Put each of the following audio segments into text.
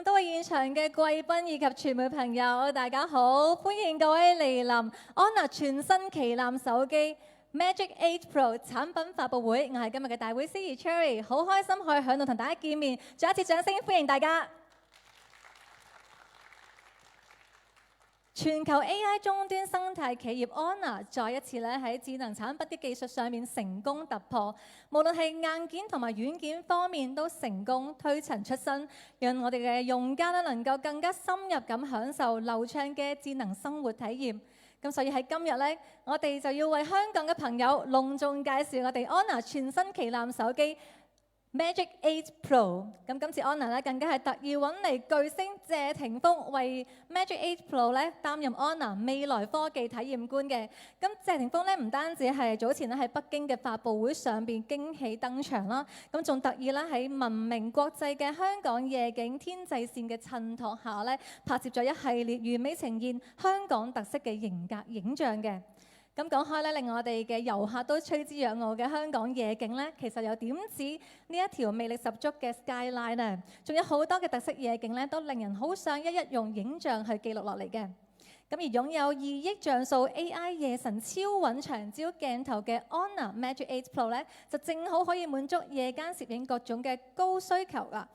咁多位現場嘅貴賓以及傳媒朋友，大家好，歡迎各位蒞臨 Honor 全新旗艦手機 Magic 8 Pro 產品發佈會。我係今日嘅大會司儀 Cherry， 好開心可以喺度同大家見面，再一次掌聲歡迎大家。全球 AI 終端生態企業 Honor 再一次喺智能產品嘅技術上面成功突破，無論係硬件同埋軟件方面都成功推陳出新，讓我哋嘅用家能夠更加深入咁享受流暢嘅智能生活體驗。咁所以喺今日我哋就要為香港嘅朋友隆重介紹我哋 Honor 全新旗艦手機Magic 8 Pro。 咁今次 Honor 更加係特意揾嚟巨星謝霆鋒為 Magic 8 Pro 擔任 Honor 未來科技體驗官嘅。咁謝霆鋒唔單止係早前喺北京嘅發佈會上邊驚喜登場啦，咁仲特意喺聞名國際嘅香港夜景天際線嘅襯托下拍攝咗一系列完美呈現香港特色嘅型格影像嘅。咁講開令我哋嘅遊客都趨之若鶩嘅香港夜景其實又點止呢一條魅力十足嘅 skyline 呢？仲有好多嘅特色夜景都令人好想一一用影像去記錄落嚟嘅。咁而擁有2億像素 AI 夜神超穩長焦鏡頭嘅 Honor Magic 8 Pro 就正好可以滿足夜間攝影各種嘅高需求啦。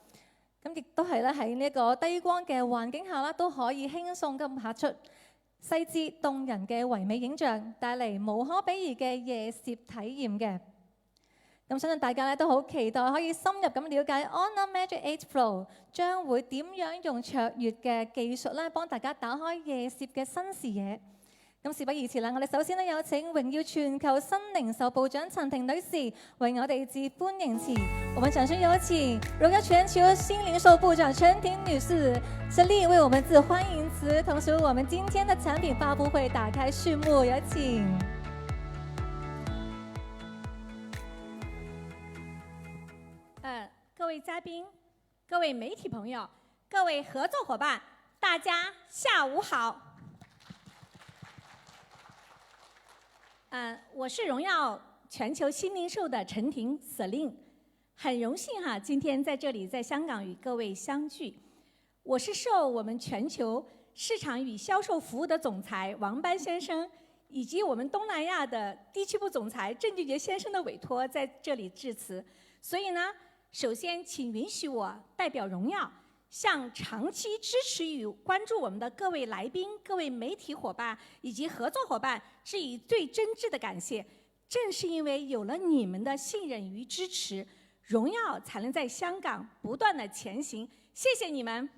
咁亦都係喺呢個低光嘅環境下都可以輕鬆咁拍出細緻動人嘅唯美影像，帶嚟無可比擬嘅夜攝體驗嘅。咁相信大家都好期待可以深入咁了解 Honor Magic 8 Pro 將會點樣用卓越嘅技術幫大家打開夜攝嘅新視野。咁事不宜遲啦，我哋首先有請榮耀全球新零售部長陳婷女士為我哋致歡迎詞。我們掌聲有請榮耀全球新零售部長陳婷女士致力為我們致歡迎詞。同時，我們今天的產品發布會打開序幕，有請。各位嘉賓、各位媒體朋友、各位合作夥伴，大家下午好。我是榮耀全球新零售的陳婷 Celine， 很榮幸今天在這裡在香港與各位相聚。我是受我們全球市場與銷售服務的總裁王班先生，以及我們東南亞的地區部總裁鄭俊傑先生的委託，在這裡致辭。所以呢，首先請允許我代表榮耀，向長期支持與關注我們的各位來賓、各位媒體夥伴以及合作夥伴致以最真摯的感謝。正是因為有了你們的信任與支持，榮耀才能在香港不斷的前行。謝謝你們。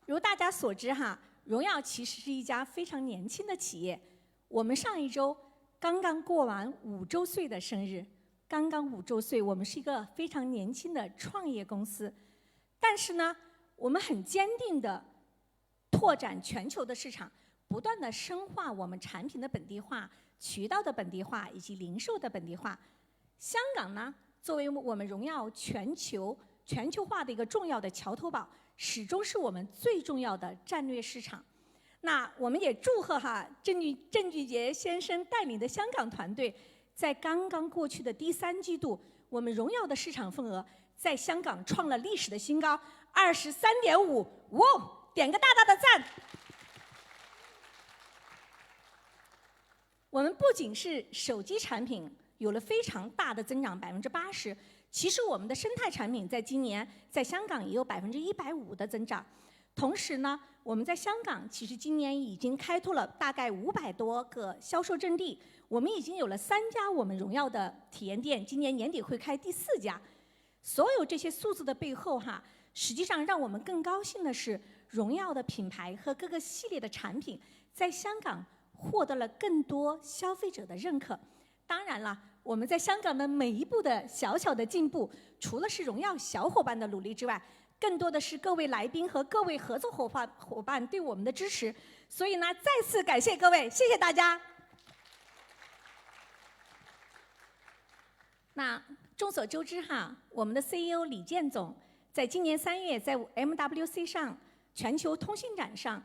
如大家所知榮耀其實是一家非常年輕的企業。我們上一周剛剛過完5週歲的生日。剛剛5週歲，我們是一個非常年輕的創業公司，但是呢，我們很堅定地拓展全球的市場，不斷地深化我們產品的本地化、渠道的本地化以及零售的本地化。香港呢，作為我們榮耀全球化的一個重要的橋頭堡，始終是我們最重要的戰略市場。那我們也祝賀鄭俊傑先生帶領的香港團隊，在剛剛過去的第3季度，我們榮耀的市場份額在香港創了歷史的新高，23.5%。哇，點個大大的讚！我們不僅是手機產品有了非常大的增長80%，其實我們的生態產品在今年在香港也有150%的增長。同時呢，我們在香港其實今年已經開拓了大概500多個銷售陣地，我們已經有了3家我們榮耀的體驗店，今年年底會開第4家。所有這些數字的背後實際上讓我們更高興的是，榮耀的品牌和各個系列的產品在香港獲得了更多消費者的認可。當然了，我們在香港的每一步的小小的進步，除了是榮耀小夥伴的努力之外，更多的是各位來賓和各位合作夥伴對我們的支持，所以呢，再次感謝各位，謝謝大家。那眾所周知我們的 CEO 李健總在今年3月在 MWC 上全球通信展上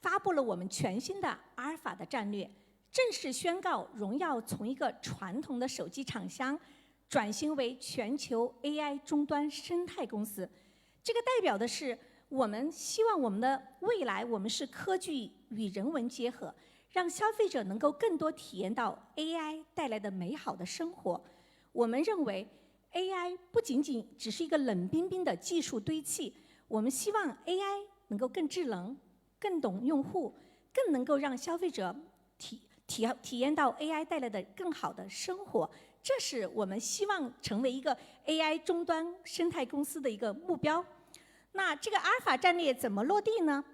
發布了我們全新的阿爾法的戰略，正式宣告榮耀從一個傳統的手機廠商轉型為全球 AI 終端生態公司。這個代表的是我們希望我們的未來，我們是科技與人文結合，讓消費者能夠更多體驗到 AI 帶來的美好的生活。我們認為 AI 不僅僅只是一個冷冰冰的技術堆砌，我們希望 AI 能夠更智能、更懂用戶，更能夠讓消費者體驗到 AI 帶來的更好的生活。這是我們希望成為一個 AI 終端生態公司的一個目標。那這個阿爾法戰略怎麼落地呢？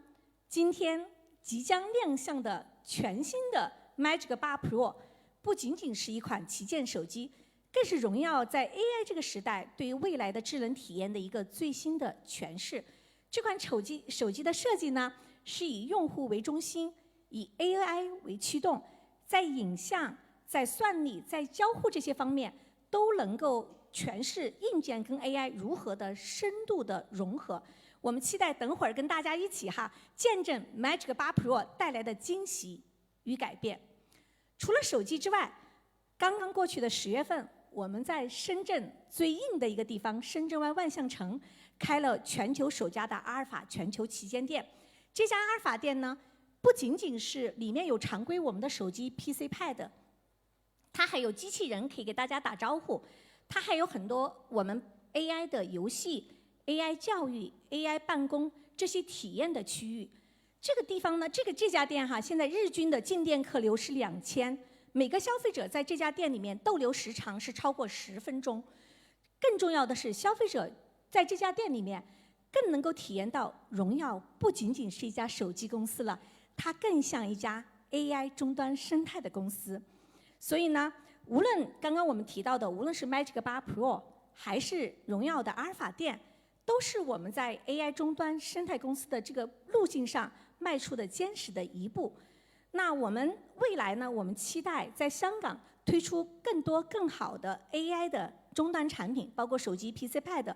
今天即將亮相的全新的 Magic 8 Pro 不僅僅是一款旗艦手機，更是榮耀在 AI 這個時代對於未來的智能體驗的一個最新的詮釋。這款手機的設計呢，是以用戶為中心，以 AI 為驅動，在影像、在算力、在交互這些方面，都能夠詮釋硬件跟 AI 如何的深度的融合。我們期待等會兒跟大家一起見證 Magic 8 Pro 帶來的驚喜與改變。除了手機之外，剛剛過去的10月份，我們在深圳最硬的一個地方深圳灣萬象城開了全球首家的阿爾法全球旗艦店。這家阿爾法店呢，不僅僅是裡面有常規我們的手機 PC、Pad， 它還有機器人可以給大家打招呼，它還有很多我們 AI 的遊戲、AI 教育、AI 辦公這些體驗的區域。這個地方呢，這家店現在日均的進店客流是2000，每個消費者在這家店裡面逗留時長是超過10分鐘。更重要的是，消費者在這家店裡面更能夠體驗到榮耀不僅僅是一家手機公司了，它更像一家 AI 終端生態的公司。所以呢，無論剛剛我們提到的，無論是 Magic 8 Pro 還是榮耀的阿爾法店，都是我們在 AI 終端生態公司的這個路徑上邁出的堅實的一步。那我們未來呢，我們期待在香港推出更多更好的 AI 的終端產品，包括手機、PC、Pad。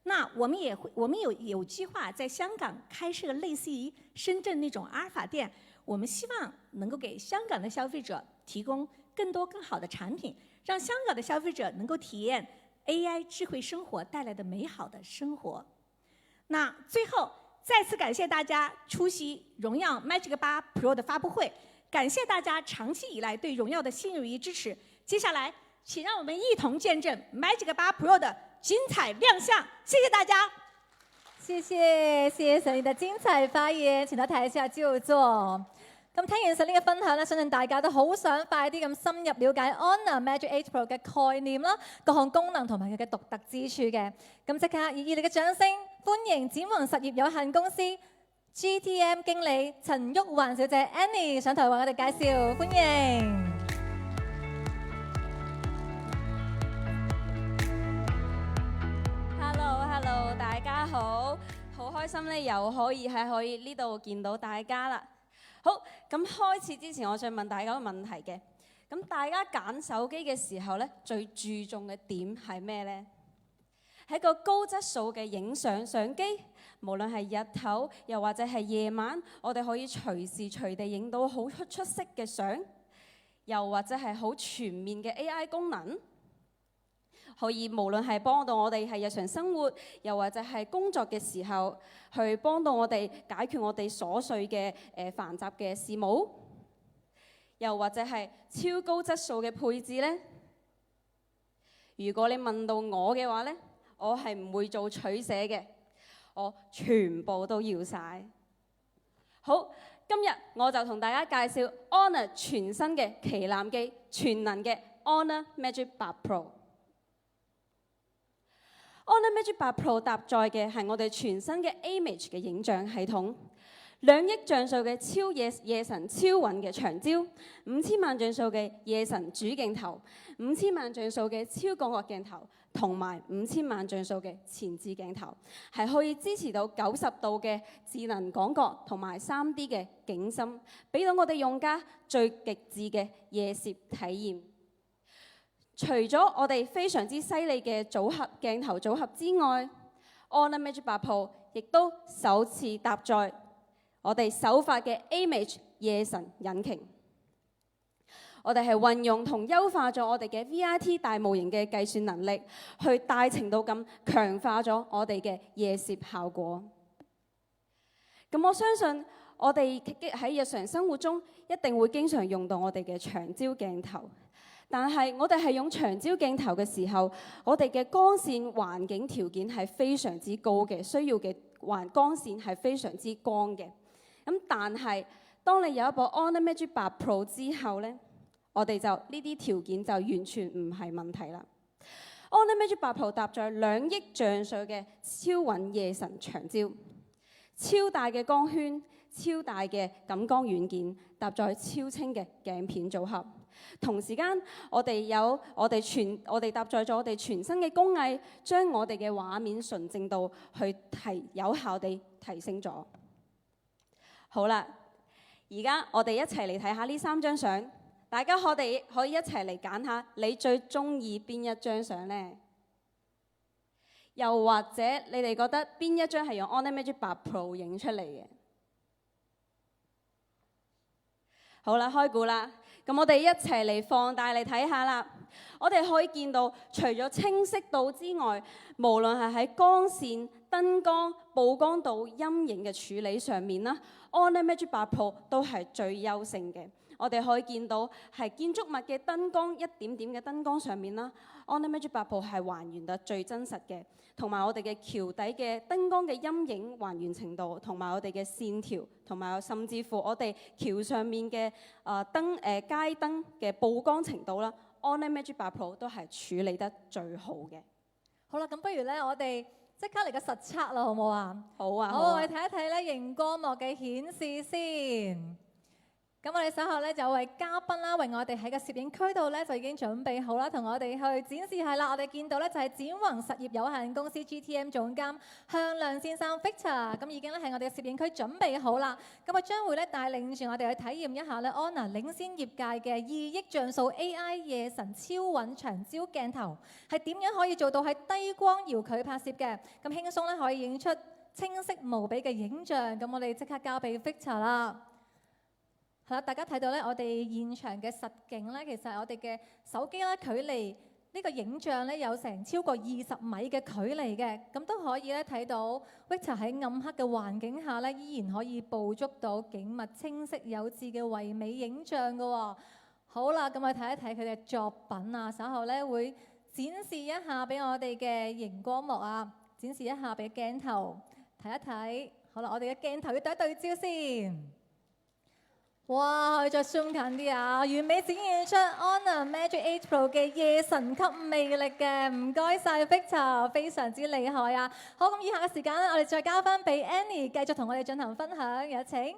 那我們有計劃在香港開設類似於深圳那種阿爾法店，我們希望能夠給香港的消費者提供更多更好的產品，讓香港的消費者能夠體驗 AI 智慧生活帶來的美好的生活。那最後再次感謝大家出席榮耀 Magic 8 Pro 的發布會，感謝大家長期以來對榮耀的信任與支持。接下來請讓我們一同見證 Magic 8 Pro 的精彩亮相，謝謝大家。謝謝上你的精彩發言，請大家睇一下就座。咁聽完上呢個分享咧，相信大家都好想快啲咁深入了解 Honor Magic 8 Pro 嘅概念啦、各項功能同埋佢嘅獨特之處嘅。咁即刻以熱烈嘅掌聲歡迎展宏實業有限公司 GTM 經理陳玉環小姐 Annie 上台為我哋介紹，歡迎。Hello， 大家好，好開心咧，又可以喺呢度見到大家啦。好，咁開始之前，我想問大家一個問題嘅。咁大家揀手機嘅時候咧，最注重嘅點係咩呢？係個高質素嘅影相相機，無論係日頭又或者係夜晚，我哋可以隨時隨地影到好出色嘅相，又或者係好全面嘅 AI 功能。可以無論係幫到我哋係日常生活，又或者係工作嘅時候，去幫到我哋解決我哋瑣碎嘅繁雜嘅事務，又或者係超高質素嘅配置呢？如果你問到我嘅話呢，我係唔會做取捨嘅，我全部都要晒。好，今日我就同大家介紹 Honor 全新嘅旗艦機全能嘅 Honor Magic 8 Pro。Honor Magic 8 Pro 搭載嘅係我哋全新嘅 Image 嘅影像系統，2億像素嘅超夜神超穩嘅長焦，5000萬像素嘅夜神主鏡頭，5000萬像素嘅超廣角鏡頭，同埋5000萬像素嘅前置鏡頭，係可以支持到90度嘅智能廣角同埋3D 嘅景深，俾到我哋用家最極致嘅夜攝體驗。除咗我哋非常之犀利嘅鏡頭組合之外，Honor Magic 8 Pro 亦都首次搭載我哋首發嘅 Image 夜神引擎。我哋係運用同優化咗我哋嘅 VIT 大模型嘅計算能力，去大程度咁強化咗我哋嘅夜攝效果。咁我相信我哋喺日常生活中一定會經常用到我哋嘅長焦鏡頭，但係我哋係用長焦鏡頭嘅時候，我哋嘅光線環境條件係非常之高嘅，需要嘅光線係非常之光嘅。咁但係當你有一部 Honor Magic 8 Pro 之後呢，我哋就呢啲條件就完全唔係問題啦。Honor Magic 8 Pro 搭載2億像素嘅超穩夜神長焦，超大嘅光圈、超大嘅感光元件，搭載超清嘅鏡片組合。同時間，我哋搭載咗我哋全新嘅工藝，將我哋嘅畫面純正度去有效地提升咗。好啦，而家我哋一齊嚟睇下呢3張相，大家可以一齊嚟揀下你最中意邊一張相呢？又或者你哋覺得邊一張係用 Honor Magic 8 Pro 影出嚟嘅？好啦，開估啦！咁我哋一齊嚟放大嚟睇下啦。我哋可以見到，除咗清晰度之外，無論係喺光線、燈光、曝光度、陰影嘅處理上面啦，Honor Magic 8 Pro 都係最優勝嘅。我哋可以見到係建築物嘅燈光，一點點嘅燈光上面啦，Honor Magic 8 Pro 係還原得最真實嘅，同埋我哋嘅橋底嘅燈光嘅陰影還原程度，同埋我哋嘅線條，同埋甚至乎我哋橋上面嘅街燈嘅曝光程度啦，Honor Magic 8 Pro 都係處理得最好嘅。好啦，咁不如咧，我哋即刻嚟個實測啦，好唔好啊？好啊！好，我哋睇一睇咧熒光幕嘅顯示先。咁我哋稍後咧就有位嘉賓啦，為我哋喺個攝影區度咧就已經準備好啦，同我哋去展示係啦。我哋見到咧就係展宏實業有限公司 GTM 總監向亮先生 Victor， 咁已經咧喺我哋嘅攝影區準備好啦。咁佢將會咧帶領住我哋去體驗一下咧 Honor 領先業界嘅2億像素 AI 夜神超穩長焦鏡頭係點樣可以做到喺低光遙距拍攝嘅，咁輕鬆咧可以影出清晰無比嘅影像。咁我哋即刻交俾 Victor 啦。係啦，大家睇到咧，我哋現場嘅實景咧，其實係我哋嘅手機啦，距離呢個影像咧有成超過20米嘅距離嘅，咁都可以咧睇到 Victor 喺暗黑嘅環境下咧，依然可以捕捉到景物清晰有致嘅唯美影像㗎喎。好啦，咁我睇一睇佢嘅作品啊，稍後咧會展示一下俾我哋嘅熒光幕啊，展示一下俾鏡頭睇一睇。好啦，我哋嘅鏡頭要對焦先。哇！可以再 zoom 近啲啊，完美展現出 Honor Magic 8 Pro 嘅夜神級魅力嘅，唔該晒 Victor， 非常之厲害啊！好，咁以下嘅時間咧，我哋再交翻俾 Annie 繼續同我哋進行分享，有請。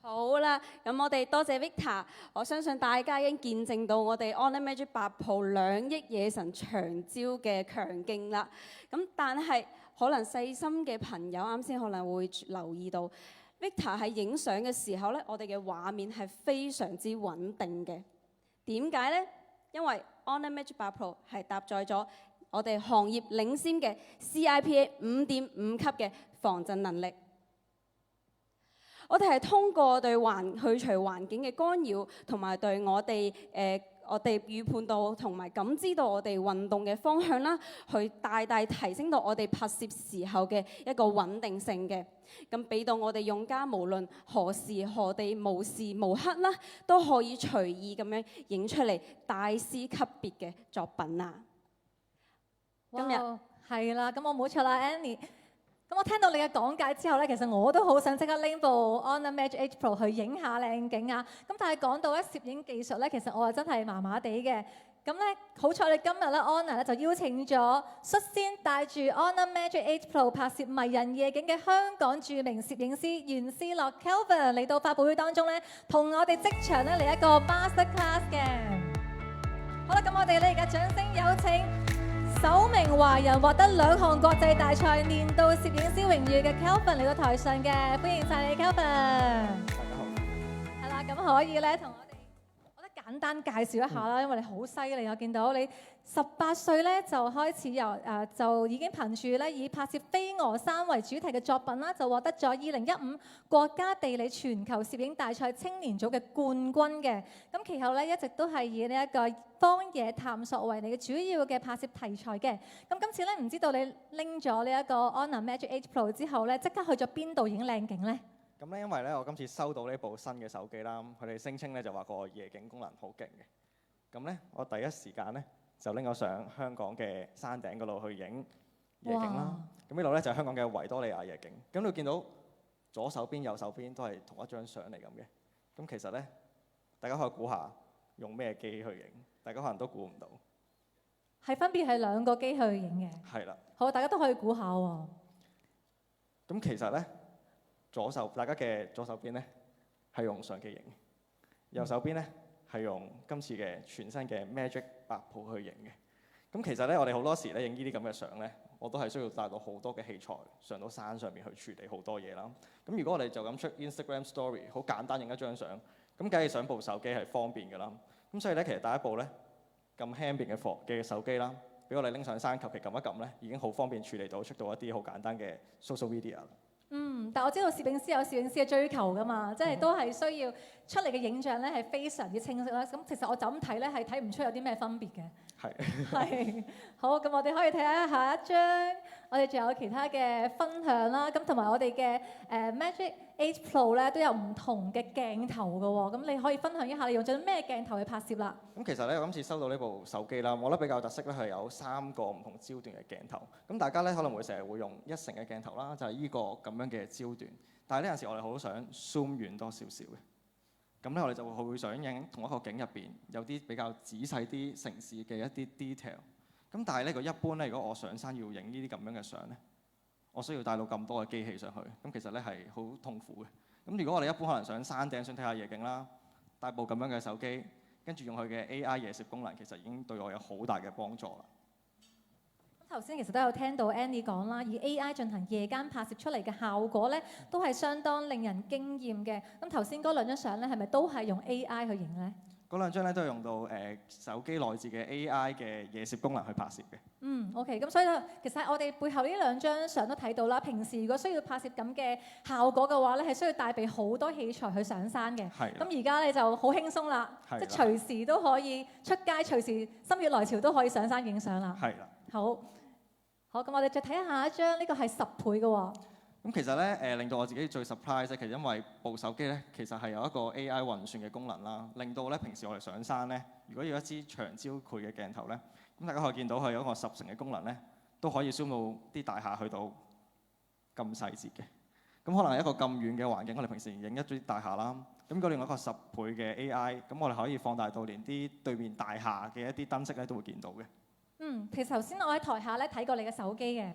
好啦，咁我哋多謝 Victor， 我相信大家已經見證到我哋 Honor Magic 8 Pro 2億夜神長焦嘅強勁啦。咁但係可能細心嘅朋友啱先可能會留意到，Victor 喺影相嘅時候咧，我哋嘅畫面係非常之穩定嘅。點解呢？因為 Honor Magic 8 Pro 係搭載咗我哋行業領先嘅 CIPA 5.5級嘅防震能力。我哋係通過對去除環境嘅干擾，同埋對我哋預判到同埋感知到我哋運動嘅方向啦，去大大提升到我哋拍攝時候嘅一個穩定性嘅。咁俾到我哋用家無論何時何地無時無刻啦，都可以隨意咁樣影出嚟大師級別嘅作品啊！今日係啦，咁我冇錯啦 ，Annie。咁我聽到你嘅講解之後咧，其實我都好想即刻拎部 Honor Magic 8 Pro 去影下靚景啊！咁但係講到咧攝影技術咧，其實我係真係麻麻地嘅。咁咧好彩你今日咧 Honor 咧就邀請咗率先帶住 Honor Magic 8 Pro 拍攝迷人夜景嘅香港著名攝影師袁思樂 Kelvin 嚟到發佈會當中咧，同我哋即場咧嚟一個 Master Class 嘅。好啦，咁我哋咧而家掌聲有請首名華人獲得2項國際大賽年度攝影師榮譽嘅 Kelvin 嚟到台上嘅，歡迎晒你 Kelvin。大家好。係啦，咁可以咧同我哋，我覺得簡單介紹一下啦，因為你好犀利，我見到你18歲咧就開始就已經憑住咧以拍攝飛鵝山為主題嘅作品啦，就獲得咗2015國家地理全球攝影大賽青年組嘅冠軍嘅。咁其後咧一直都係以呢一個荒野探索為你嘅主要嘅拍攝題材嘅。咁今次咧唔知道你拎咗呢一個 Honor Magic 8 Pro 之後咧，即刻去咗邊度影靚景咧？咁咧，因為咧我今次收到呢部新嘅手機啦，佢哋聲稱咧就話個夜景功能好勁嘅。咁咧，我第一時間咧就拎咗上香港嘅山頂嗰度去影夜景啦。咁呢度咧就係香港嘅維多利亞夜景。咁你見到左手邊、右手邊都係同一張相嚟咁嘅。咁其實咧，大家可以估下用咩機去影，大家可能都估唔到。係分別係兩個機去影嘅。係啦。好，大家都可以估下喎。咁其實咧，大家嘅左手邊咧係用相機影，右手邊咧係用今次嘅全新嘅 Magic 8 Pro 去影嘅。咁其實咧，我哋好多時咧影呢啲咁嘅相咧，我都係需要帶到好多嘅器材上到山上面去處理好多嘢啦。咁如果我哋就咁出 Instagram Story， 好簡單影一張相，咁梗係上部手機係方便㗎啦。咁所以咧，其實第一部咧咁輕便嘅手機啦，俾我哋拎上山，求其撳一撳咧，已經好方便處理到出到一啲好簡單嘅 social media 啦。但我知道攝影師有攝影師嘅追求㗎嘛，即係都係需要出嚟嘅影像咧係非常之清晰啦。咁其實我就咁睇咧係睇唔出有啲咩分別嘅。係好，咁我哋可以睇下下一張，我哋仲有其他嘅分享啦。咁同埋我哋嘅Magic 8 Pro 咧都有唔同嘅鏡頭㗎喎。咁你可以分享一下你用咗咩鏡頭去拍攝啦？咁其實咧，我今次收到呢部手機啦，我覺得比較特色咧係有3個唔同焦段嘅鏡頭。咁大家咧可能會成日會用1成嘅鏡頭啦，就係呢個咁樣嘅焦段。但係呢陣時我哋好想 zoom 遠多少少嘅。咁咧，我哋就會想影同一個景入邊有啲比較仔細啲城市嘅一啲 detail。咁但係咧，一般咧，如果我上山要影呢啲咁樣嘅相咧，我需要帶到咁多嘅機器上去，咁其實咧係好痛苦嘅。咁如果我哋一般可能上山頂想睇下夜景啦，帶部咁樣嘅手機，跟住用佢嘅 AI 夜攝功能，其實已經對我有好大嘅幫助啦。頭先其實都有聽到 Andy 講啦，以 AI 進行夜間拍攝出嚟嘅效果咧，都係相當令人驚豔嘅。咁頭先嗰兩張相咧，係咪都係用 AI 去影咧？嗰兩張咧都係用到手機內置嘅 AI 嘅夜攝功能去拍攝嘅。OK， 咁所以咧，其實我哋背後呢兩張相都睇到啦。平時如果需要拍攝咁嘅效果嘅話咧，係需要帶備好多器材去上山嘅。咁而家咧就好輕鬆啦，即係隨時都可以出街，隨時心血來潮都可以上山影相啦。係啦。好，咁我哋再睇下一張，呢個係10倍嘅喎。咁其實咧，令到我自己最 surprise 咧，其實因為部手機咧，其實係有一個 AI 運算嘅功能啦，令到咧平時我哋上山咧，如果要一支長焦距嘅鏡頭咧，咁大家可以見到佢有一個10成嘅功能咧，都可以 zoom 到啲大廈去到咁細節嘅。咁可能係一個咁遠嘅環境，我哋平時影一啲大廈啦，咁如果另外一個10倍嘅 AI，咁我哋可以放大到連啲對面大廈嘅一啲燈飾咧都會見到嘅。其實頭先我喺台下咧睇過你嘅手機嘅，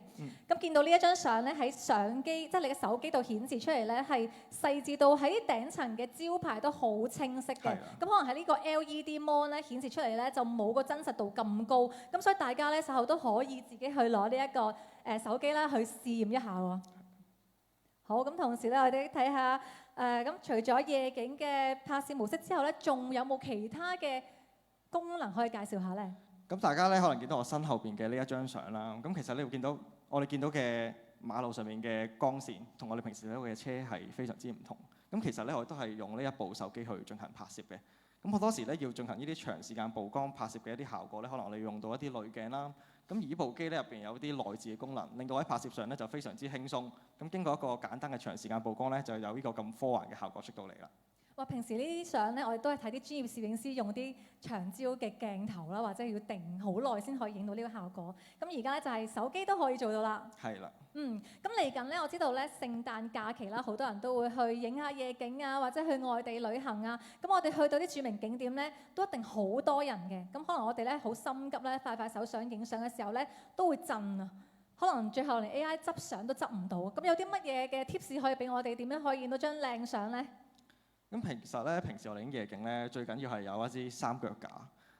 咁見到呢一張相咧喺相機，即係你嘅手機度顯示出嚟咧係細緻到喺頂層嘅招牌都好清晰嘅。咁可能喺呢個 LED mon 咧顯示出嚟咧就冇個真實度咁高，咁所以大家咧稍後都可以自己去攞呢一個手機啦去試驗一下喎。好，咁同時咧我哋睇下咁除咗夜景嘅拍攝模式之後咧，仲有冇其他嘅功能可以介紹下咧？咁大家咧可能見到我身後邊嘅呢一張相啦，咁其實你會見到我哋見到嘅馬路上面嘅光線，同我哋平時睇到嘅車係非常之唔同。咁其實咧我都係用呢一部手機去進行拍攝嘅。咁好多時咧要進行呢啲長時間曝光拍攝嘅一啲效果咧，可能我哋用到一啲濾鏡啦。咁而呢部機咧入邊有啲內置嘅功能，令到喺拍攝上咧就非常之輕鬆。咁經過一個簡單嘅長時間曝光咧，就有呢個咁科幻嘅效果出到嚟啦。哇！平時呢啲相咧，我哋都係睇啲專業攝影師用啲長焦嘅鏡頭啦，或者要定好耐先可以影到呢個效果。咁而家咧就係手機都可以做到啦。係啦。咁嚟緊咧，我知道咧聖誕假期啦，好多人都會去影下夜景啊，或者去外地旅行啊。咁我哋去到啲著名景點咧，都一定好多人嘅。咁可能我哋咧好心急咧，快手想影相嘅時候咧，都會震啊。可能最後連 AI 執相都執唔到。咁有啲乜嘢嘅 tips 可以俾我哋點樣可以影到張靚相咧？咁平時我哋影夜景咧，最緊要係有一支3腳架。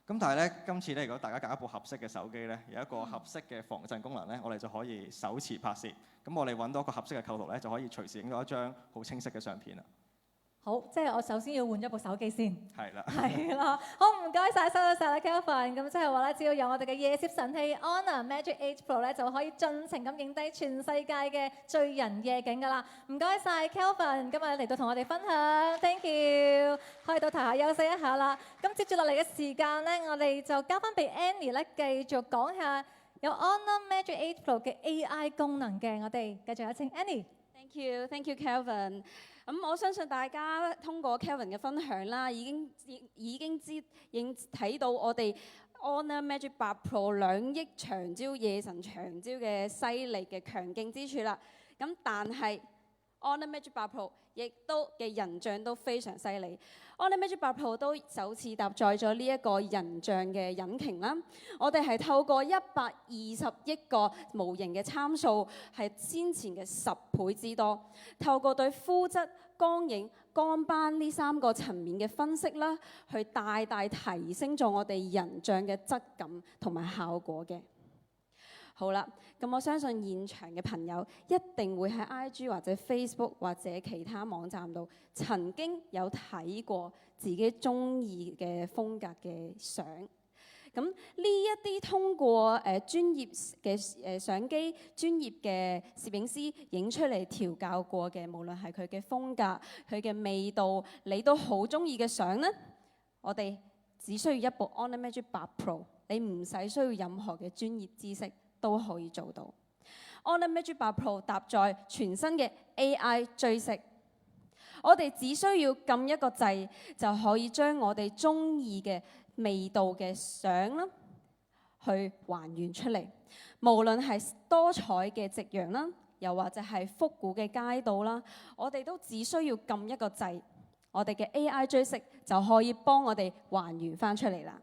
咁但係咧，今次咧，如果大家揀一部合適嘅手機咧，有一個合適嘅防震功能咧，我哋就可以手持拍攝。咁我哋揾到一個合適嘅構圖咧，就可以隨時影到一張好清晰嘅相片啦。好，即係我首先要換咗部手機先。係啦。係啦，好唔該晒，收到晒啦 Kelvin。咁即係話咧，只要有我哋嘅夜攝神器 Honor Magic 8 Pro 咧，就可以盡情咁影低全世界嘅醉人夜景噶啦。唔該晒 Kelvin，今日嚟到同我哋分享 ，thank you。可以到台下休息一下啦。咁接住落嚟嘅時間咧，我哋就交翻俾 Annie 咧，繼續講下有 Honor Magic 8 Pro 嘅 AI 功能嘅。我哋繼續有請 Annie。Thank you Kelvin。我相信大家通過 Kelvin 嘅分享啦，已經睇到我哋 Honor Magic 8 Pro 2億長焦夜神長焦嘅犀利嘅強勁之處啦。但係 Honor Magic 8 Pro 亦都嘅人像都非常犀利。Honor Magic 8 Pro 都首次搭載咗呢一個人像嘅引擎啦。我哋係透過120億個模型嘅參數，係先前嘅10倍之多。透過對膚質、光影、光斑呢3個層面嘅分析啦，去大大提升咗我哋人像嘅質感同埋效果嘅。好啦，咁我相信現場嘅朋友一定會喺 IG 或者 Facebook 或者其他網站度曾經有睇過自己中意嘅風格嘅相。咁呢一啲通過專業嘅相機、專業嘅攝影師影出嚟調教過嘅，無論係佢嘅風格、佢嘅味道，你都好中意嘅相呢，我哋只需要一部 Honor Magic 8 Pro， 你唔使需要任何嘅專業知識都可以做到。Honor Magic 8 Pro 搭載全新嘅 AI 追色，我哋只需要撳一個掣就可以將我哋中意嘅味道嘅相啦，去還原出嚟。無論係多彩嘅夕陽啦，又或者係復古嘅街道啦，我哋都只需要撳一個掣，我哋嘅 AI 追色就可以幫我哋還原翻出嚟啦。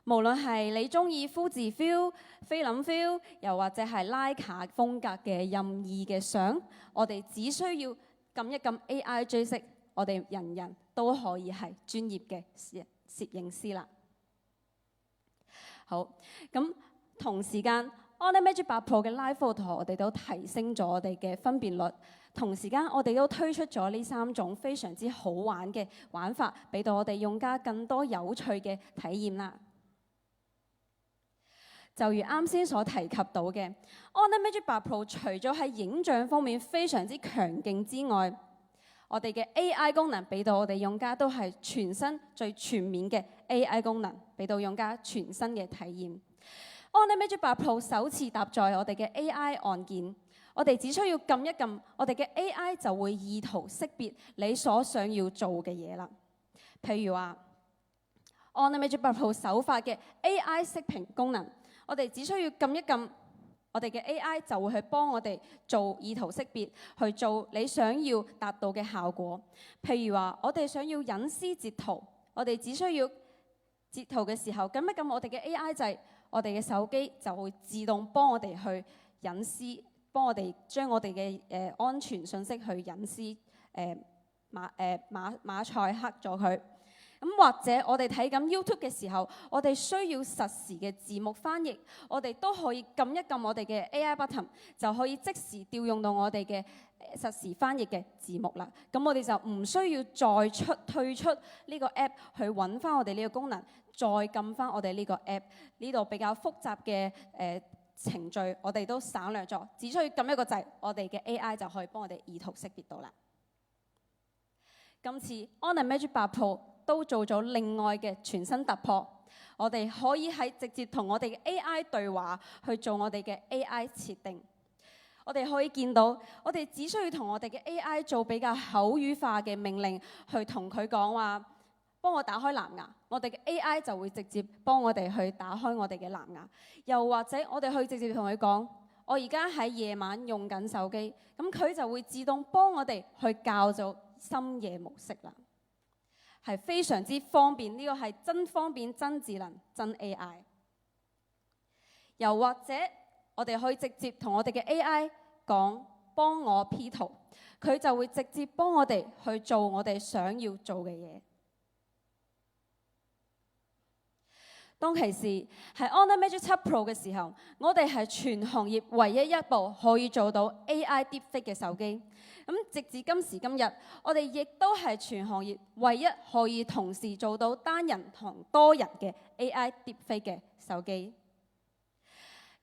無論係你中意富士 feel、菲林 feel， 又或者係徠卡風格嘅任意嘅相，我哋只需要撳一撳 AI 追色，我哋人人都可以係專業嘅攝影師啦。好，咁同時間 Honor Magic 8 Pro 嘅 Live Photo 我哋都提升咗我哋嘅分辨率，同時間我哋都推出咗呢3種非常之好玩嘅玩法，俾到我哋用家更多有趣嘅體驗啦。就如啱先所提及到嘅 Honor Magic 8 Pro 除咗喺影像方面非常之強勁之外，我哋嘅 AI 功能俾到我哋用家都係全新最全面嘅 AI 功能，俾到用家全新嘅體驗。Honor Magic 8 Pro 首次搭載我哋嘅 AI 按鍵，我哋只需要撳一撳，我哋嘅 AI 就會意圖識別你所想要做嘅嘢啦。譬如話 Honor Magic 8 Pro 首發嘅 AI 識評功能，我哋只需要撳一撳，我哋嘅 AI 就會去幫我哋做意圖識別，去做你想要達到嘅效果。譬如話，我哋想要隱私截圖，我哋只需要截圖嘅時候撳一撳我哋嘅 AI 掣，我哋嘅手機就會自動幫我哋去隱私，幫我哋將我哋嘅安全信息去隱私馬賽克咗佢。咁或者我哋睇緊 YouTube 嘅時候，我哋需要實時嘅字幕翻譯，我哋都可以撳一撳我哋嘅 AI button， 就可以即時調用到我哋嘅實時翻譯嘅字幕啦。咁我哋就唔需要再退出呢個 app 去揾翻我哋呢個功能，再撳翻我哋呢個 app 呢度比較複雜嘅程序，我哋都省略咗，只需要撳一個掣，我哋嘅 AI 就可以幫我哋意圖識別到啦。今次 Honor Magic 8 Pro 都做咗另外嘅全新突破，我哋可以喺直接同我哋嘅 AI 對話去做我哋嘅 AI 設定。我哋可以見到，我哋只需要同我哋嘅 AI 做比較口語化嘅命令，去同佢講話，幫我打開藍牙，我哋嘅 AI 就會直接幫我哋去打開我哋嘅藍牙。又或者我哋去直接同佢講，我而家喺夜晚用緊手機，咁佢就會自動幫我哋去校做深夜模式啦，係非常之方便。呢個係真方便、真智能、真 AI。又或者我哋可以直接同我哋嘅 AI 講，幫我 P 圖，佢就會直接幫我哋去做我哋想要做嘅嘢。當其時係 Honor Magic 7 Pro 嘅時候，我哋係全行業唯一一部可以做到 AI Deepfake 嘅手機。咁直至今時今日，我哋亦都係全行業唯一可以同時做到單人同多人嘅 AI Deepfake 嘅手機。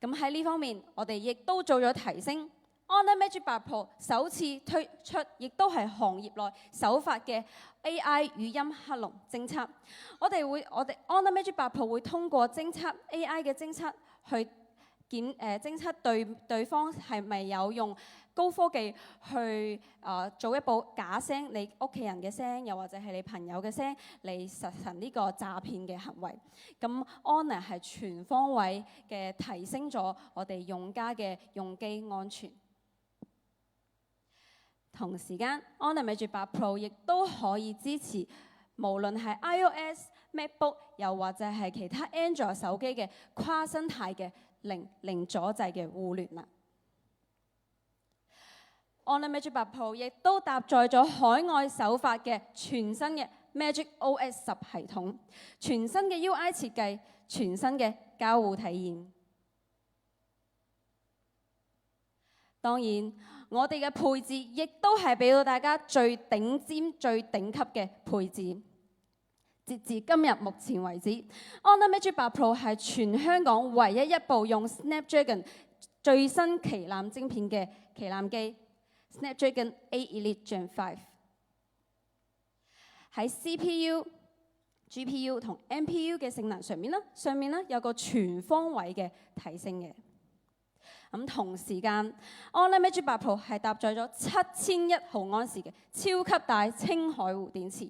咁喺呢方面，我哋亦都做咗提升。Honor Magic 8 Pro 首次推出，亦都係行業內首發嘅 AI 語音克隆偵測。我哋 Honor Magic 8 Pro 會通過偵測 AI 嘅偵測去偵測對方係咪有用高科技去做一部假聲，你屋企人嘅聲，又或者係你朋友嘅聲嚟實行呢個詐騙嘅行為。咁 Honor 係全方位嘅提升咗我哋用家嘅用機安全。同時間 Honor Magic 8 Pro 亦都可以支持無論係 iOS、MacBook 又或者係其他 Android 手機嘅跨生態嘅零阻滯嘅互聯啦。Honor Magic 8 Pro 亦都搭載咗海外首發嘅全新嘅 Magic OS 10系統，全新嘅 UI 設計，全新嘅交互體驗。當然，我哋嘅配置亦都係俾到大家最頂尖、最頂級嘅配置。截至今日目前為止 ，Honor Magic 8 Pro 係全香港唯一一部用 Snapdragon 最新旗艦晶片嘅旗艦機 ，Snapdragon 8 Elite Gen 5。喺 CPU、GPU 同 NPU 嘅性能上面有個全方位嘅提升嘅。咁同時間 ，Honor Magic 8 Pro 係搭載咗7100毫安時嘅超級大青海湖電池，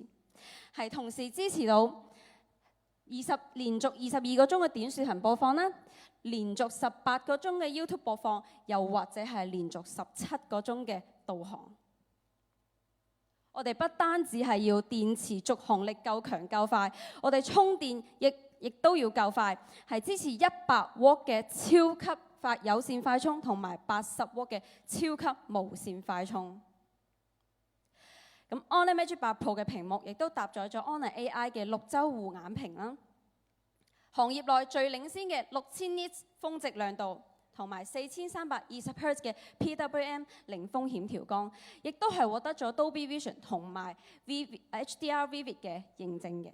係同時支持到連續22個鐘嘅短視頻播放啦，連續18個鐘嘅 YouTube 播放，又或者係連續17個鐘嘅導航。我哋不單止係要電池續航力夠強夠快，我哋充電亦都要夠快，係支持100W嘅超級有線快充同埋80W嘅超級無線快充。咁 Honor Magic 8 Pro 嘅屏幕亦都搭載咗 Honor AI 嘅6周護眼屏啦，行業內最領先嘅6000 nits 峰值亮度同埋4320Hz 嘅 PWM 零風險調光，亦都係獲得咗 Dolby Vision 同埋 HDR Vivid 嘅認證嘅。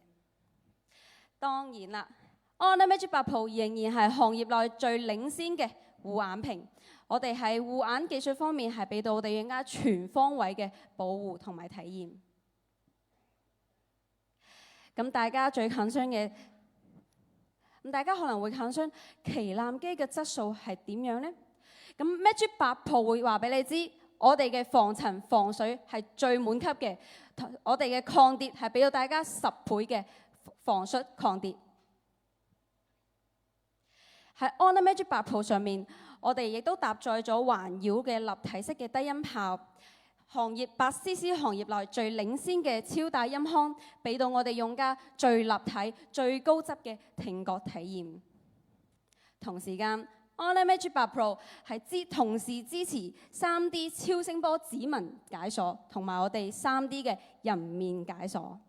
當然啦，Honor Magic 8 Pro 仍然係行業內最領先嘅護眼屏。我哋喺護眼技術方面係俾到我哋更加全方位嘅保護同埋體驗。咁大家最concern嘅，大家可能會concern旗艦機嘅質素係點樣呢？咁 Magic 8 Pro 會話俾你知，我哋嘅防塵防水係最滿級嘅，我哋嘅抗跌係俾到大家10倍嘅防摔抗跌。喺 Honor Magic 8 Pro 上面，我哋亦都搭載咗環繞嘅立體式嘅低音炮，行業8cc 行業內最領先嘅超大音腔，俾到我哋用家最立體、最高質嘅聽覺體驗。同時間 ，Honor Magic 8 Pro 係同時支持 3D 超聲波指紋解鎖，同埋我哋 3D 嘅人面解鎖。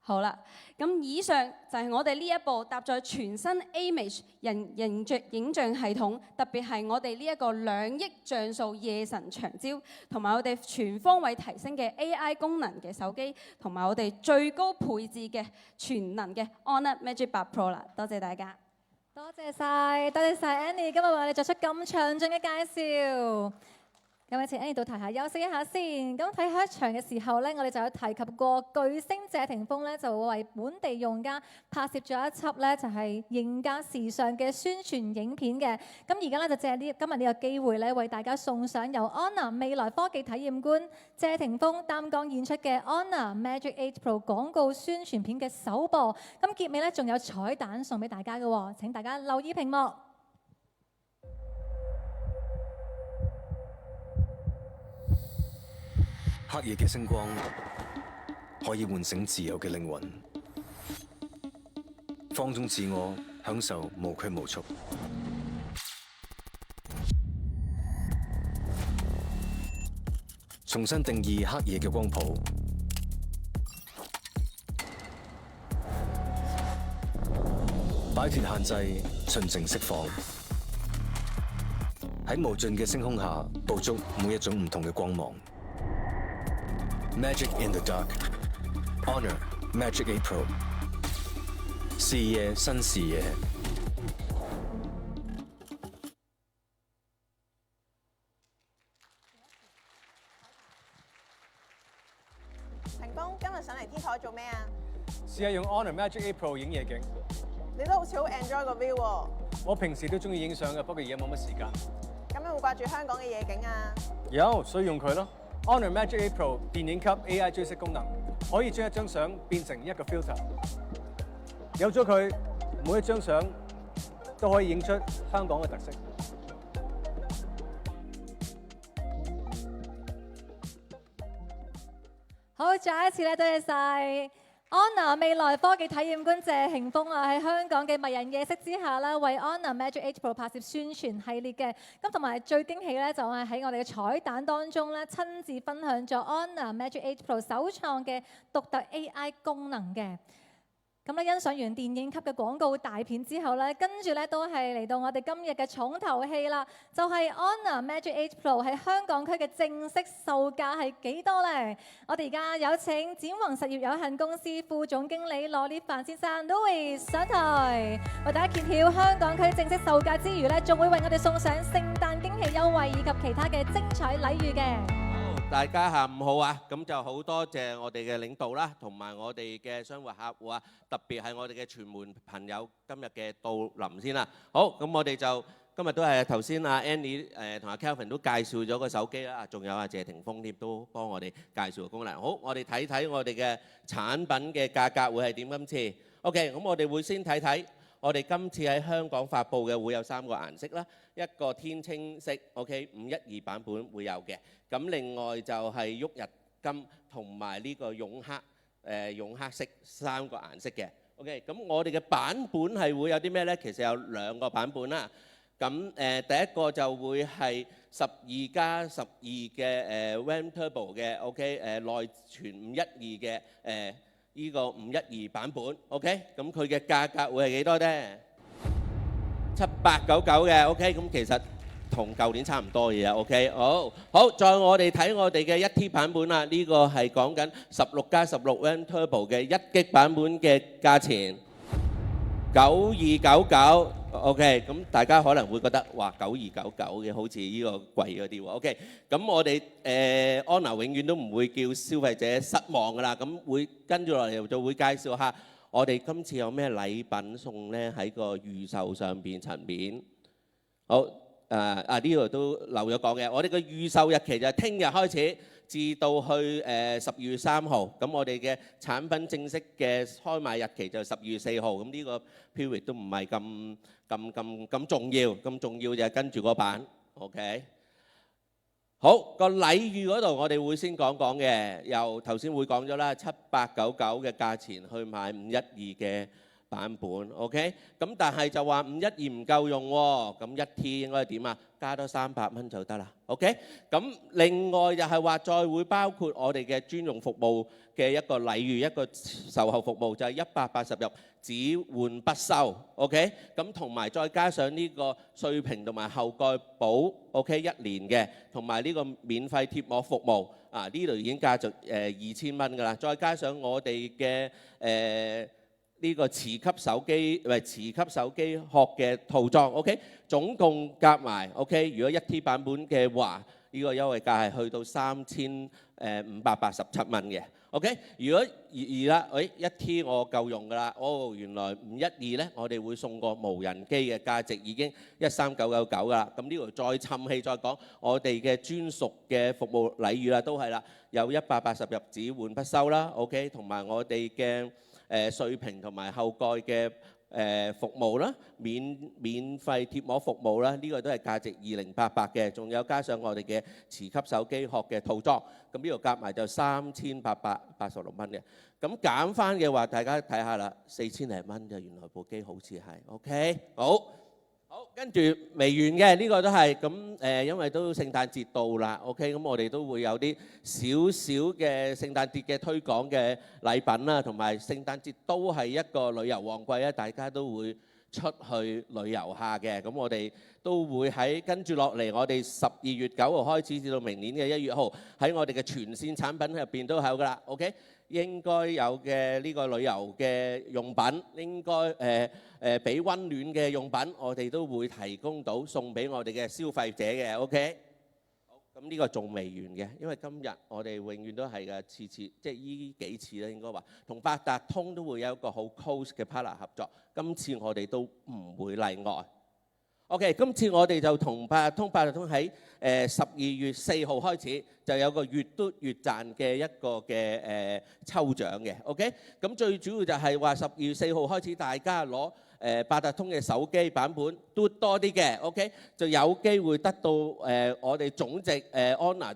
好啦，咁以上就係我哋呢一部搭載全新 Image 影像系統，特別係我哋呢一個2億像素夜神長焦，同埋我哋全方位提升嘅 AI 功能嘅手機，同埋我哋最高配置嘅全能嘅 Honor Magic 8 Pro 啦。多謝大家，多謝晒 Annie 今日為我哋作出咁詳盡嘅介紹。咁請 Annie 到台下休息一下先。咁睇下一場嘅時候咧，我哋就有提及過巨星謝霆鋒咧，就會為本地用家拍攝咗一輯咧，就係型格時尚嘅宣傳影片嘅。咁而家咧就借今日呢個機會咧，為大家送上由 Honor 未來科技體驗官謝霆鋒擔綱演出嘅 Honor Magic 8 Pro 廣告宣傳片嘅首播。咁結尾咧仲有彩蛋送俾大家嘅喎，請大家留意屏幕。黑夜嘅星光可以喚醒自由嘅靈魂，放縱自我，享受無拘無束。重新定義黑夜嘅光譜，擺脱限制，盡情釋放。喺無盡嘅星空下，捕捉每一種唔同嘅光芒。Magic in the Dark，Honor Magic 8 Pro， 視野新視野。霆鋒今日上嚟天台做咩啊？試下用 Honor Magic 8 Pro 影夜景。你都好似好 enjoy 個 view 喎。我平時都中意影相嘅，不過而家冇乜時間。咁有冇掛住香港嘅夜景啊？有，所以用佢咯。Honor Magic 8 Pro 電影級 AI 追色功能，可以將一張相變成一個 filter。有咗佢，每一張相都可以影出香港嘅特色。好，再一次咧，多謝晒 Honor 未來科技體驗官謝霆鋒啊，喺香港嘅迷人夜色之下咧，為 Honor Magic 8 Pro 拍攝宣傳系列嘅。咁同埋最驚喜咧，就係喺我哋嘅彩蛋當中咧，親自分享咗 Honor Magic 8 Pro 首創嘅獨特 AI 功能嘅。咁咧，欣賞完電影級嘅廣告大片之後咧，跟住咧都係嚟到我哋今日嘅重頭戲啦，就係 Honor Magic 8 Pro 喺香港區嘅正式售價係幾多呢？我哋而家有請展宏實業有限公司副總經理羅烈凡先生 Louis 上台，為大家揭曉香港區正式售價之餘咧，仲會為我哋送上聖誕驚喜優惠以及其他嘅精彩禮遇嘅。大家下午好啊！咁就好多謝我哋嘅領導啦，同埋我哋嘅商戶客戶啊，特別係我哋嘅傳媒朋友今日嘅到臨先啦。好，咁我哋就今日都係頭先阿 Annie 同阿 Kelvin 都介紹咗個手機啦，仲有阿謝霆鋒添都幫我哋介紹個功能。好，我哋睇睇我哋嘅產品嘅價格會係點今次。OK，咁我哋會先睇睇。我哋今次喺香港發布嘅會有3個顏色啦，一個天青色 ，OK，512版本會有嘅。咁另外就係旭日金同埋呢個勇黑勇黑色3個顏色嘅。OK，咁我哋嘅版本係會有啲咩呢？其實有2個版本啦。咁第一個就會係12+12嘅RAM Turbo 嘅 ，OK， 內存512嘅呢個512版本 ，OK， 咁佢嘅價格會係幾多呢？7899嘅 ，OK， 咁其實同舊年差唔多嘅嘢 ，OK， 好，再我哋睇我哋嘅1T 版本啦，呢個係講緊16+16 RAM Turbo 嘅1GB 版本嘅價錢9299。OK， 咁大家可能會覺得哇9299嘅好似呢個貴嗰啲喎。OK， 咁我哋Honor永遠都唔會叫消費者失望㗎啦。咁會跟住落嚟就會介紹下我哋今次有咩禮品送呢？喺個預售上邊層面。好，呢度都漏咗講嘅。我哋嘅預售日期就係聽日開始至到去12月3號。咁我哋嘅產品正式嘅開賣日期就12月4號。咁呢個 period 都唔係咁重要，咁重要就係跟住個版 ，OK。好，個禮遇嗰度我哋會先講講嘅，由頭先會講咗啦，7899嘅價錢去買512嘅版本 ，OK。咁但係就話512唔夠用喎，咁1T應該點啊？加多300蚊就得啦 ，OK。咁另外就係話再會包括我哋嘅專用服務嘅一個禮遇，一個售後服務就係180日只換不收 ，OK。咁同埋再加上呢個碎屏同埋後蓋保 ，OK 1年嘅，同埋呢個免費貼膜服務，呢度已經價值2000蚊㗎啦。再加上我哋嘅呢個磁吸手機殼嘅套裝 ，OK， 總共夾埋 ，OK， 如果1T 版本嘅話，呢個優惠價係去到3587蚊嘅 ，OK。如果啦，1T 我夠用㗎啦，原來512呢，我哋會送個無人機嘅價值已經13999㗎啦。咁呢度再氹氣再講，我哋嘅專屬嘅服務禮遇啦，都係啦，有180日只換不收啦 ，OK， 同埋我哋嘅碎屏同埋後蓋嘅服務啦，免費貼膜服務啦，呢個都係價值2088嘅，仲有加上我哋嘅磁吸手機殼嘅套裝，咁呢度夾埋就3886蚊嘅。咁減翻嘅話，大家睇下啦，4000零蚊就原來部機好似係 OK， 好，跟住未完嘅呢個都係咁因為都聖誕節到啦 ，OK， 咁我哋都會有啲少少嘅聖誕節嘅推廣嘅禮品啦，同埋聖誕節都係一個旅遊旺季啊，大家都會出去旅遊下嘅。咁我哋都會喺跟住落嚟，我哋12月9號開始至到明年嘅1月1號，喺我哋嘅全線產品入邊都有噶啦。OK， 應該有嘅呢個旅遊嘅用品，應該俾溫暖嘅用品，我哋都會提供到送俾我哋嘅消費者嘅。OK。咁呢個仲未完嘅，因為今日我哋永遠都係嘅，次即係依幾次咧，應該話同八達通都會有一個好 close 嘅 partner 合作。今次我哋都唔會例外。OK， 今次我哋就同八達通喺12月4號開始就有個越嘟越賺嘅一個嘅抽獎嘅。OK， 咁最主要就係話12月4號開始，大家攞八達通嘅手機版本嘟多啲嘅 ，OK 就有機會得到我哋總值Honor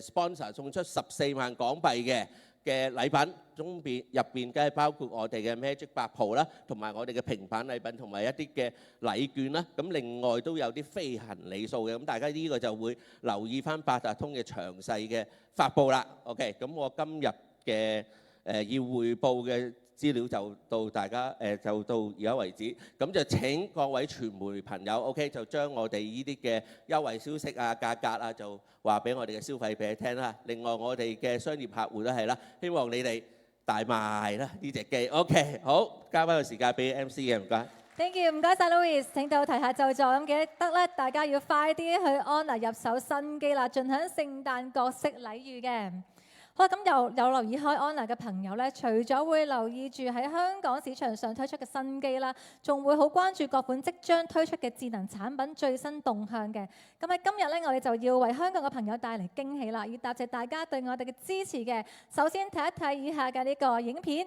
sponsor 送出14萬港幣嘅禮品，入邊梗係包括我哋嘅 Magic 8 Pro 啦，同埋我哋嘅平板禮品，同埋一啲嘅禮券啦。咁另外都有啲非行李數嘅，咁大家呢個就會留意翻八達通嘅詳細嘅發布啦。OK， 咁我今日嘅要匯報嘅資料就到大家就到而家為止，咁就請各位傳媒朋友 OK 就將我哋呢啲嘅優惠消息啊、價格啊，就話俾我哋嘅消費者聽啦。另外我哋嘅商業客戶都係啦，希望你哋大賣啦呢隻機。OK， 好，交翻個時間俾 MC 嘅，唔該。Thank you， 唔該晒 Louis， 請到提下就座，咁記得咧，大家要快啲去 Honor 入手新機啦，盡享聖誕角色禮遇嘅。好，咁有留意開 Honor 嘅朋友咧，除咗會留意住喺香港市場上推出嘅新機啦，仲會好關注各款即將推出嘅智能產品最新動向嘅。咁喺今日咧，我哋就要為香港嘅朋友帶嚟驚喜啦，要答謝大家對我哋嘅支持嘅。首先睇一睇以下嘅呢個影片。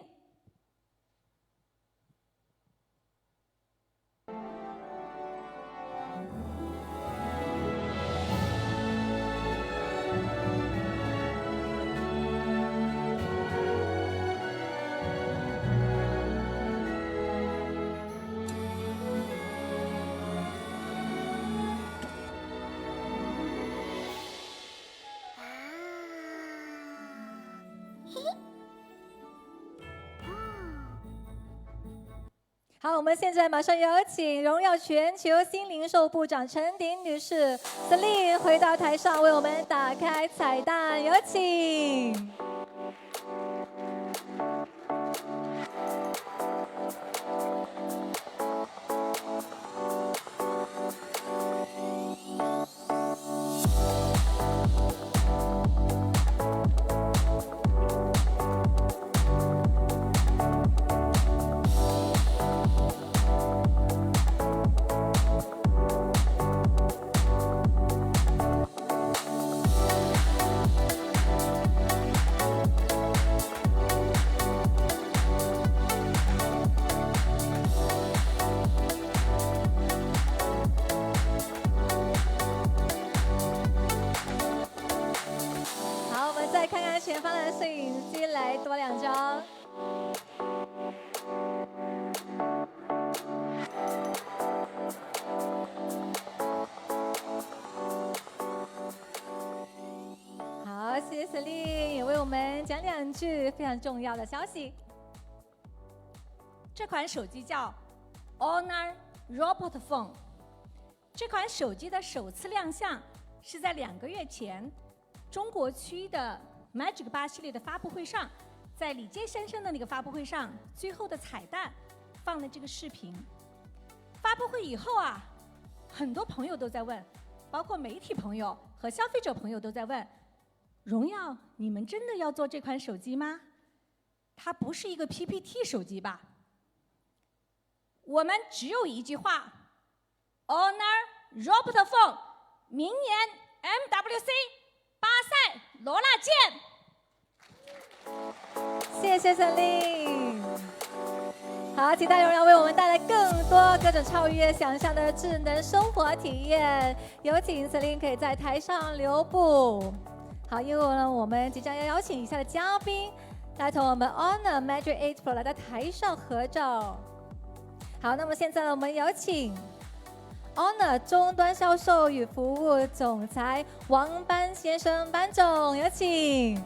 好，我們現在馬上有請榮耀全球新零售部長陳鼎女士 Celine 回到台上，為我們打開彩蛋，有請。前方的攝影機來多兩張。好，謝謝 Celine 也為我們講兩句非常重要的消息。這款手機叫 Honor Robot Phone。這款手機的首次亮相是在2個月前，中國區的 Magic 8系列的發布會上，在李健先生的那個發布會上，最後的彩蛋放了這個視頻。發布會以後啊，很多朋友都在問，包括媒體朋友和消費者朋友都在問，榮耀，你們真的要做這款手機嗎？它不是一個 PPT 手機吧？我們只有一句話 ，Honor Robot Phone， 明年 MWC 巴塞羅那見。謝謝 Celine。好，期待榮耀為我們帶來更多各種超越想象的智能生活體驗。有請 Celine 可以在台上留步。好，因為呢，我們即將要邀請以下的嘉賓來同我們 Honor Magic 8 Pro 來到台上合照。好，那麼現在我們有請 Honor 終端銷售與服務總裁王班先生，班總有請。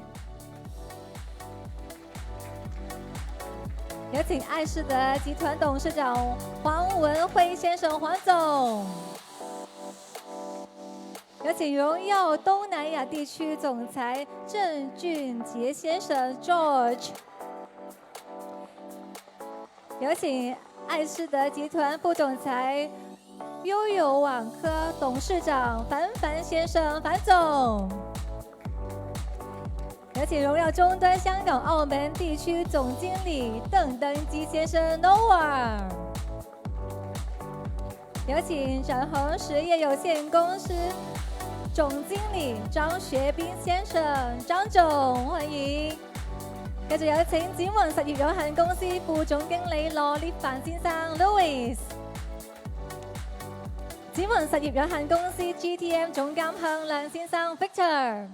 有請愛仕德集團董事長黃文輝先生黃總。有請榮耀東南亞地區總裁鄭俊傑先生 George。有請愛仕德集團副總裁悠遊網科董事長樊凡先生樊總。有請榮耀終端香港澳門地區總經理鄧登基先生 Noah。有請展宏實業有限公司總經理張學斌先生張總，歡迎。繼續有請展宏實業有限公司副總經理羅烈凡先生 Louis。展宏實業有限公司 GTM 總監向亮先生 Victor。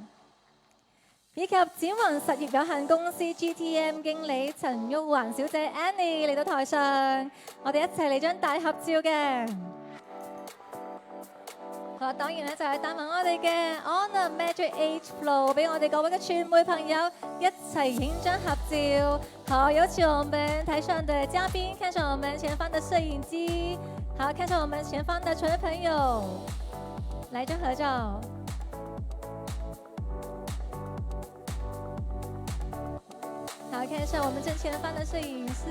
以及展宏實業有限公司 GTM 經理陳玉環小姐 Annie 嚟到台上，我哋一齊嚟張大合照嘅。好啦，當然咧就係帶埋我哋嘅 Honor Magic 8 Flow 俾我哋各位嘅傳媒朋友一齊影張合照。好，有請我們台上的嘉賓，看上我們前方的攝影機，好，看上我們前方的傳媒朋友，來張合照。好，看一下我們正前方的攝影師。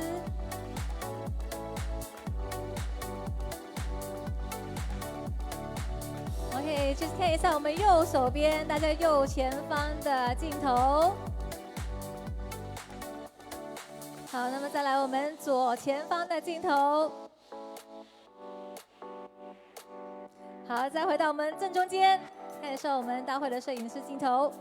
OK， 就是看一下我們右手邊，大家右前方的鏡頭。好，那麼再來我們左前方的鏡頭。好，再回到我們正中間，看一下我們大會的攝影師鏡頭。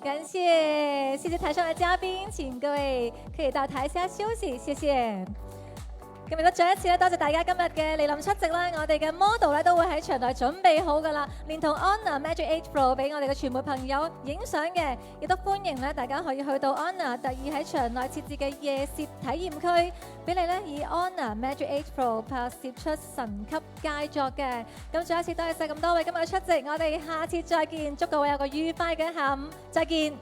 感謝，謝謝台上的嘉賓，請各位可以到台下休息，謝謝。咁亦都再一次咧，多謝大家今日嘅蒞臨出席啦。我哋嘅 model 咧都會喺場內準備好噶啦，連同 Honor Magic 8 Flow 俾我哋嘅傳媒朋友影相嘅，亦都歡迎咧大家可以去到 Honor 特意喺場內設置嘅夜攝體驗區，俾你咧以 Honor Magic 8 Flow 拍攝出神級佳作嘅。咁再一次多謝晒咁多位今日嘅出席，我哋下次再見，祝各位有個愉快嘅下午，再見。